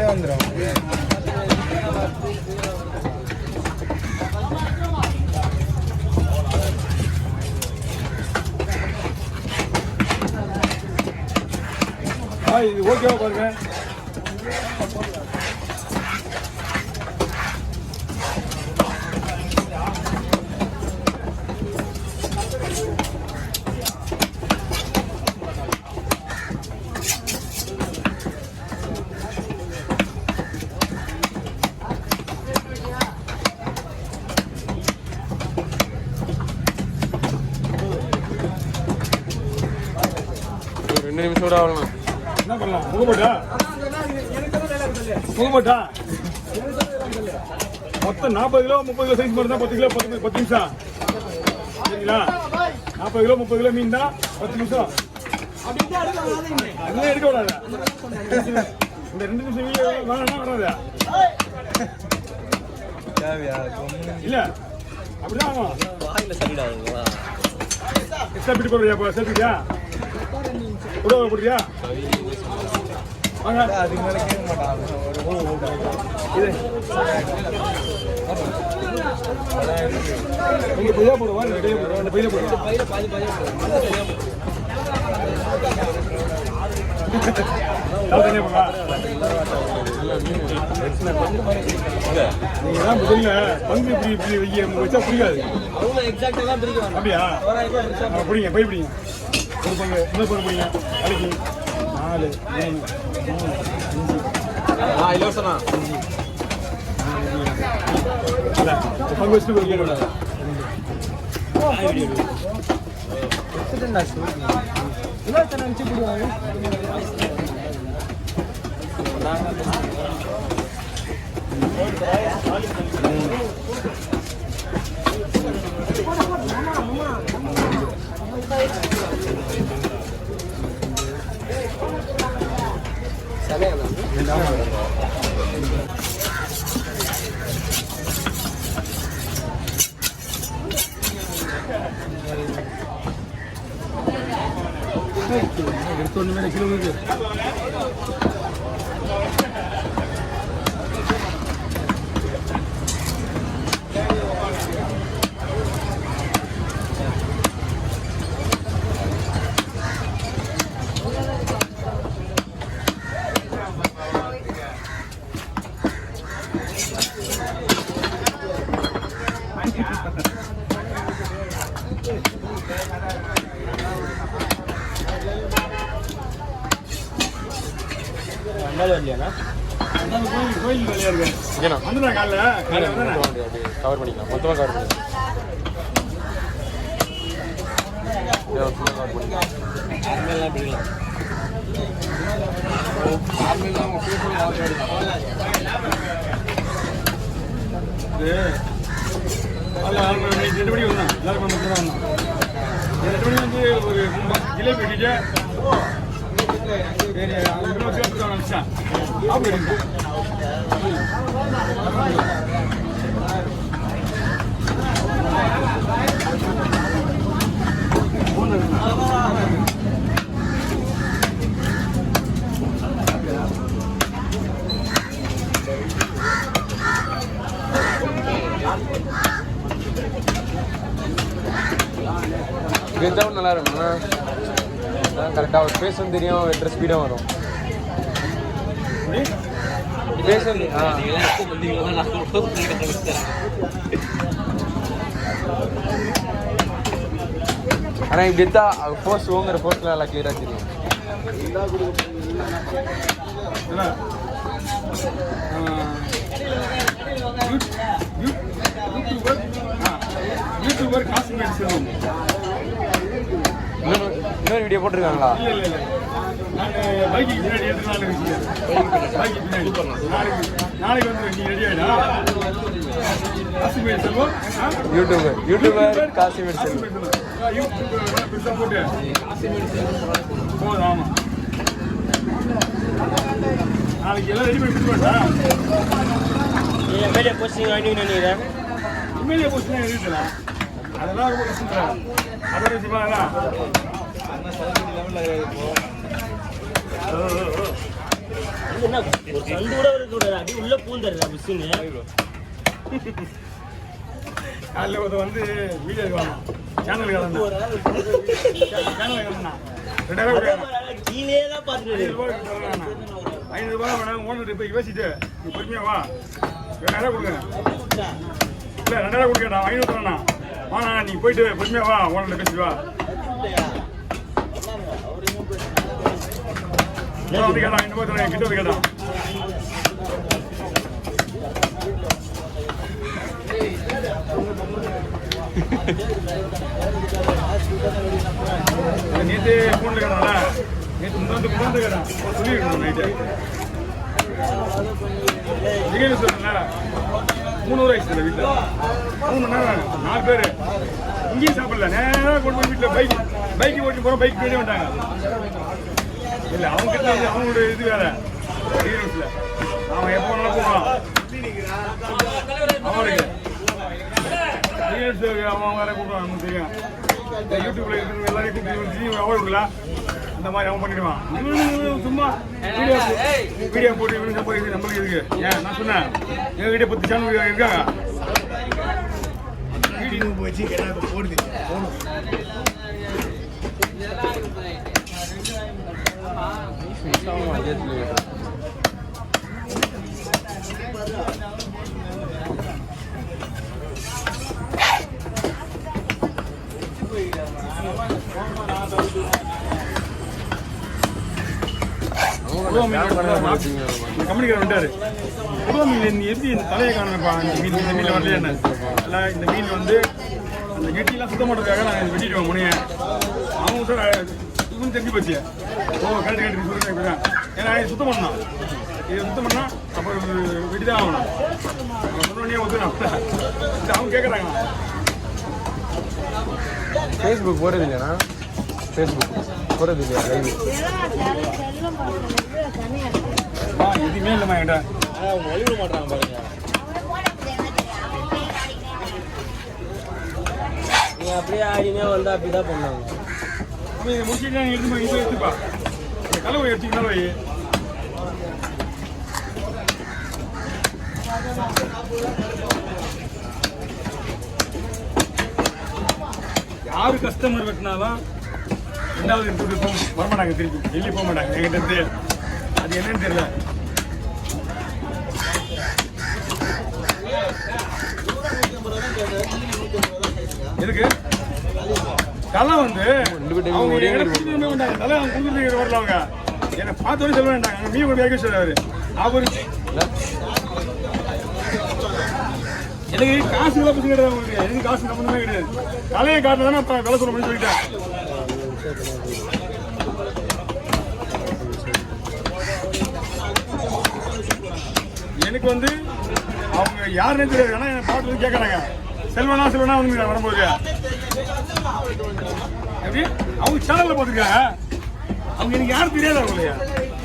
வந்துடும். இது ஓகேவா பாருங்க. ரெண்டு நிமிஷம் கூட ஆகலாம். என்ன பண்ணலாம்? முகப்பட்டா மொத்தம் 40 கிலோ 30 கிலோ சைஸ் மட்டும் தான். 10 கிலோ 10 நிமிஷம் சரிங்களா? 40 கிலோ 30 கிலோ மீன் தான் 10 நிமிஷம். அதெல்லாம் எடுக்க விடாத. இந்த 2 நிமிஷம் வேணாம் வராது. இல்ல அப்படிதான் ஆகும். எக்ஸ்ட்ரா பிடி போடுறியா? சேர்த்துக்கியா? கூட போடுறியா? வாங்க. அதுக்கு மேலே கேட்க மாட்டாங்க. இது பையா போடுவா? அந்த பையில போடுவா? நீங்க தான் முதல்ல பங்கு இப்படி வச்சா புரியாது. அப்படியா? பிடிங்க பை பிடிங்க. ஒரு பங்கு இன்னொரு பங்கு பிடிங்க. அன்னைக்கு 4 3 5 இலவசனா பங்கு வச்சுட்டு போய் எடுத்தோன்னு மேலே கிலோமீட்டர் கோயில் வேலையா இருக்கு. வந்து கவர் பண்ணிக்கலாம். மொத்தமாக கவர் பண்ணிக்கலாம். ரெண்டு மணிக்கு வந்தேன். எல்லாருக்கும் மட்டும் தான் வந்தோம். 2 மணி வந்து ஒரு ஜிலேபி வெட்டிட்டு இதுதான் நல்லா இருக்கும். ஆனால் கரெக்டாக ஒரு பேசும் தெரியும், வெட்டுற ஸ்பீடாக வரும். பேசும் ஆனால் இப்படி தான் ஃபோர்ஸ் ஓங்குற ஃபோர்ஸ்லாம் நல்லா கிளியராக தெரியும். யூடியூபர் காசிமேட் செல்வம் இன்னொரு வீடியோ போட்டிருக்காங்களா? பைக்கு பின்னாடி எடுத்து பைக்கு பின்னாடி நாளைக்கு வந்து நீ ரெடி ஆகிடா. காசிமேட் செல்வம் யூடியூபர் காசிமேட் செல்வம் பெருசாக போட்டு போதும். ஆமாம், நாளைக்கு எல்லாம் ரெடி பண்ணி கொடுத்துருவாட்டா. மீடியா போஸ்டிங் வாங்கிட்டு நினைக்கிறேன். மீடியா போஸ்டிங் எழுதிக்கலாம், அதெல்லாம் ரொம்ப கஷ்டம். அதோட வச்சுக்கலாங்களா? என்ன ஒரு சந்து கூட இருக்கக்கூடாது, அடி உள்ள பூந்துடுறா பிஸ்ஸுங்க. காலையில் ஒருத்த வந்து வீடியோ காணும், சேனல் காலண்ணா, சேனல் காலண்ணா 2000 கீழே தான் பார்த்துட்டு 500 ரூபா வேணாம். ஓனர் போய் யோசிச்சுட்டு நீ பொறுமையா வா, 2000 கொடுங்க. இல்லை 2000 கொடுக்கடா, 500 தரேண்ணா. வாண்ணா நீ போயிட்டு பொறுமையா வா, ஓனர் பேசிட்டு வா. வந்து கேட்டான், 500 ரூபா தரேன், கிட்ட வந்து கேட்டான். நேற்று ஃபோனில் கேட்டான்ல, நேற்று முன்னாடி கேட்டான், சொல்லியிருக்கணும் நைட்டு. திடீர்னு சொல்லுங்களா 3 ஊர் ஆயிடுச்சு வீட்டில், 3 மணி நேரம் 4 பேர் இங்கேயும் சாப்பிடல. நேராக கொண்டு போய் வீட்டில் பைக்கு ஓட்டி போகிறோம், பைக் போயிட்டே வந்துட்டாங்க. இல்லை அவங்க கிட்ட வந்து அவங்களோட இது வேற டீலர்ஸில் அவன் எப்போ வேணாலும் போவான். அவனுக்கு டீலர்ஸ் அவன் வேற கூப்பிடுவான், நமக்கு தெரியும். யூடியூப்ல இருக்கிற எல்லாரையும் கூப்பிட்டு அவார்டு கொடுக்கலாம், அந்த மாதிரி அவன் பண்ணிடுவான். சும்மா வீடியோ போட்டு இவனுக்கு சம்பாதிக்கிறது நம்மளுக்கு இருக்கு. ஏன் நான் சொன்னேன், எங்கள் வீடியோ 10 சேனல் இருக்காங்க. வீடியோ போச்சு போடுது போகணும். கம்பெனிக்காரர் வந்துட்டாரு. புதுவா மீன் எப்படி இந்த தலையை காணப்பா, இந்த மீன் வரலையா என்ன? இல்லை இந்த மீன் வந்து அந்த கெட்டிலாம் சுத்தம் பண்ணுறதுக்காக நான் வெட்டிடுவேன் முனையை. அவங்க சார் இவனு தெரிஞ்சு போச்சு. கரெக்டு சொல்லுங்க இப்படி தான். ஏன்னா இது சுத்தம் பண்ணணும், இதை சுத்தம் பண்ணால் அப்புறம் வெட்டி தான் ஆகணும். சொன்னோடனே ஒத்துணும். அவங்க கேட்குறாங்க. ஃபேஸ்புக் போகிறது இல்லைண்ணா, ஃபேஸ்புக் போகிறது இல்லையா லைவ்? எதுவுமே இல்லைம்மா என்கிட்ட. அவங்க ஒளிவிட மாட்டாங்க பாருங்க. நீ அப்படியே ஆடினே வந்தா அப்படிதான் பண்ணாங்க. முடிச்சுட்டு எடுத்துப்பா, இப்போ எடுத்துப்பா, கலவை எடுத்துக்கிட்டாலும் வை. யாரு கஸ்டமர் வெட்டினாலும் 2வது வரமாட்டாங்க, திருப்பி வெளியே போக மாட்டாங்க என்கிட்ட இருந்து. அது என்னன்னு தெரியல. எதுக்கு கலாம் வந்து அவங்க கொடுத்துருமே மாட்டாங்க, தலை அவங்க கொடுத்துட்டு வரல. அவங்க என்னை பார்த்தோன்னே சொல்ல வேண்டாங்க, அங்கே மீன் கொண்டு சொல்லுவாரு அவரு. எனக்கு காசு எல்லாம் பசங்க கிடையாது, அவங்களுக்கு எதுவும் காசு சம்மந்தமே கிடையாது. தலையை காட்டுறதானே இப்போ விலை சொல்லணும்னு சொல்லிட்டேன். எனக்கு வந்து அவங்க யாருன்னு தெரியாது, ஆனால் என் பாட்டு வந்து கேட்குறாங்க, செல்வனா வந்து வரும்போது எப்படி அவங்க சேனலில் பார்த்துருக்காங்க. அவங்க எனக்கு யாரும் தெரியாது. அவங்களையா